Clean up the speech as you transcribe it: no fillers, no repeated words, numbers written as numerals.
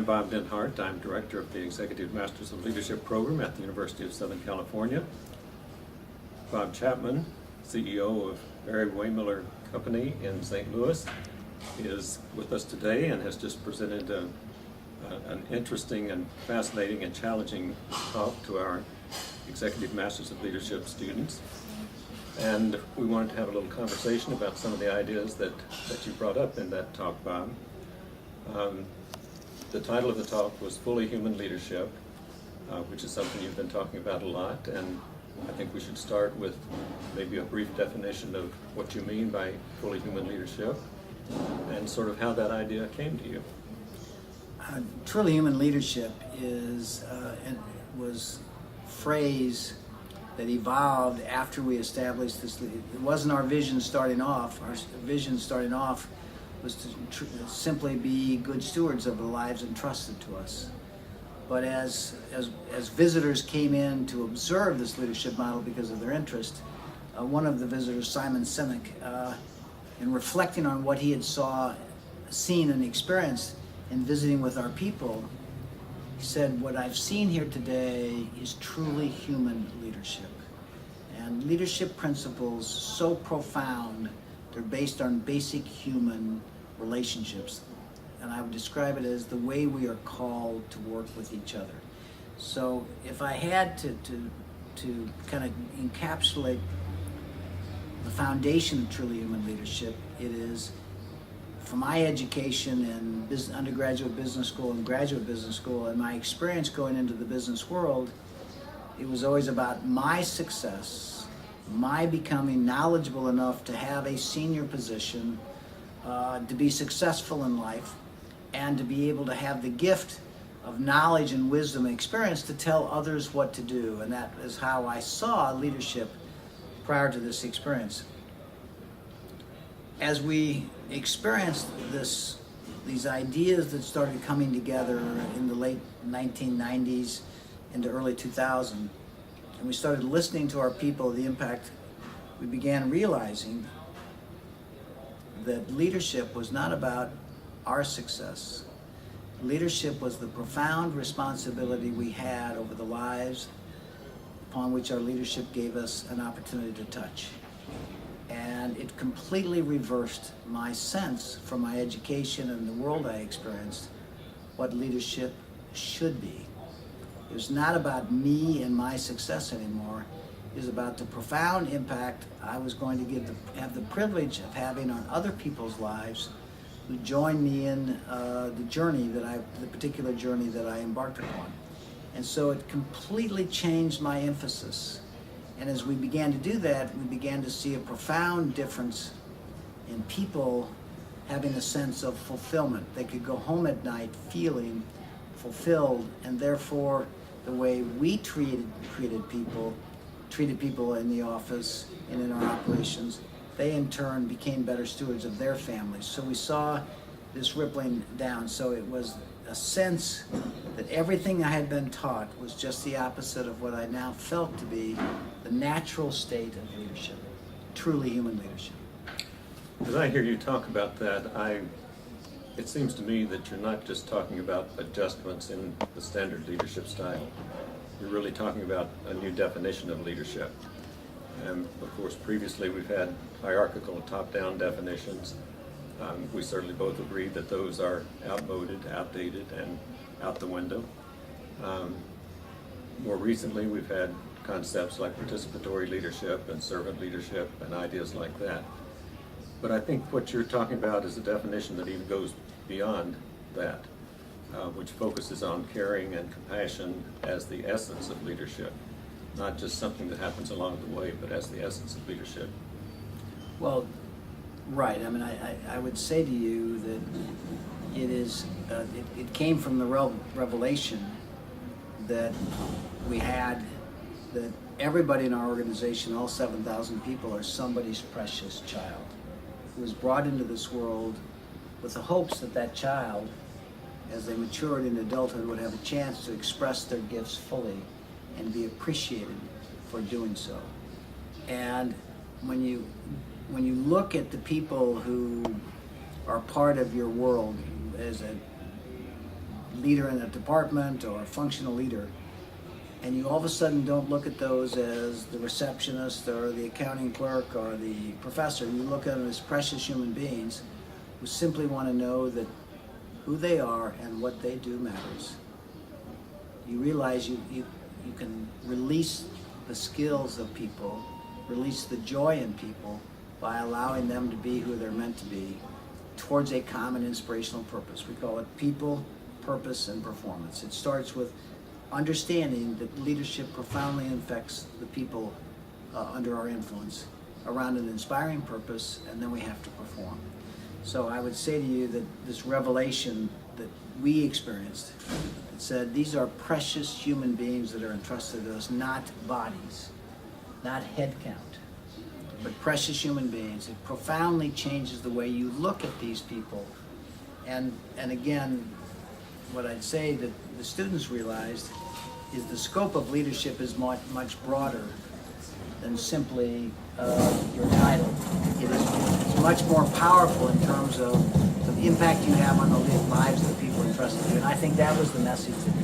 I'm Bob Denhardt. I'm Director of the Executive Masters of Leadership Program at the University of Southern California. Bob Chapman, CEO of Barry-Wehmiller Company in St. Louis, is with us today and has just presented an interesting and fascinating and challenging talk to our Executive Masters of Leadership students. And we wanted to have a little conversation about some of the ideas that you brought up in that talk, Bob. The title of the talk was Fully Human Leadership, which is something you've been talking about a lot, and I think we should start with maybe a brief definition of what you mean by fully human leadership and sort of how that idea came to you. Truly human leadership was a phrase that evolved after we established this. It wasn't our vision starting off. Our vision starting off was to simply be good stewards of the lives entrusted to us. But as visitors came in to observe this leadership model because of their interest, one of the visitors, Simon Sinek, in reflecting on what he had seen and experienced in visiting with our people, he said, "What I've seen here today is truly human leadership." And leadership principles so profound, they're based on basic human relationships. And I would describe it as the way we are called to work with each other. So if I had to kind of encapsulate the foundation of truly human leadership, it is from my education in undergraduate business school and graduate business school and my experience going into the business world, it was always about my success, my becoming knowledgeable enough to have a senior position, to be successful in life, and to be able to have the gift of knowledge and wisdom and experience to tell others what to do. And that is how I saw leadership prior to this experience. As we experienced these ideas that started coming together in the late 1990s into early 2000, and we started listening to our people, the impact, we began realizing that leadership was not about our success. Leadership was the profound responsibility we had over the lives upon which our leadership gave us an opportunity to touch. And it completely reversed my sense from my education and the world I experienced, what leadership should be. It was not about me and my success anymore. It was about the profound impact I was going to have the privilege of having on other people's lives who joined me in the particular journey that I embarked upon. And so it completely changed my emphasis. And as we began to do that, we began to see a profound difference in people having a sense of fulfillment. They could go home at night feeling fulfilled, and therefore the way we treated people in the office and in our operations, they in turn became better stewards of their families. So we saw this rippling down. So it was a sense that everything I had been taught was just the opposite of what I now felt to be the natural state of leadership, truly human leadership. As I hear you talk about that, it seems to me that you're not just talking about adjustments in the standard leadership style. You're really talking about a new definition of leadership. And of course, previously we've had hierarchical top-down definitions. We certainly both agree that those are outmoded, outdated, and out the window. More recently, we've had concepts like participatory leadership and servant leadership and ideas like that. But I think what you're talking about is a definition that even goes beyond that, which focuses on caring and compassion as the essence of leadership, not just something that happens along the way, but as the essence of leadership. Well, right. I mean, I would say to you that it came from the revelation that we had, that everybody in our organization, all 7,000 people, are somebody's precious child who was brought into this world with the hopes that that child, as they matured in adulthood, would have a chance to express their gifts fully and be appreciated for doing so. And when you look at the people who are part of your world as a leader in a department or a functional leader, and you all of a sudden don't look at those as the receptionist or the accounting clerk or the professor. You look at them as precious human beings who simply want to know that who they are and what they do matters. You realize you can release the skills of people, release the joy in people by allowing them to be who they're meant to be towards a common inspirational purpose. We call it people, purpose, and performance. It starts with understanding that leadership profoundly affects the people under our influence around an inspiring purpose, and then we have to perform. So I would say to you that this revelation that we experienced, it said these are precious human beings that are entrusted to us, not bodies, not head count, but precious human beings. It profoundly changes the way you look at these people. And again, what I'd say that the students realized is the scope of leadership is much broader than simply your title. It's much more powerful in terms of the impact you have on the lives of the people entrusted to you. And I think that was the message that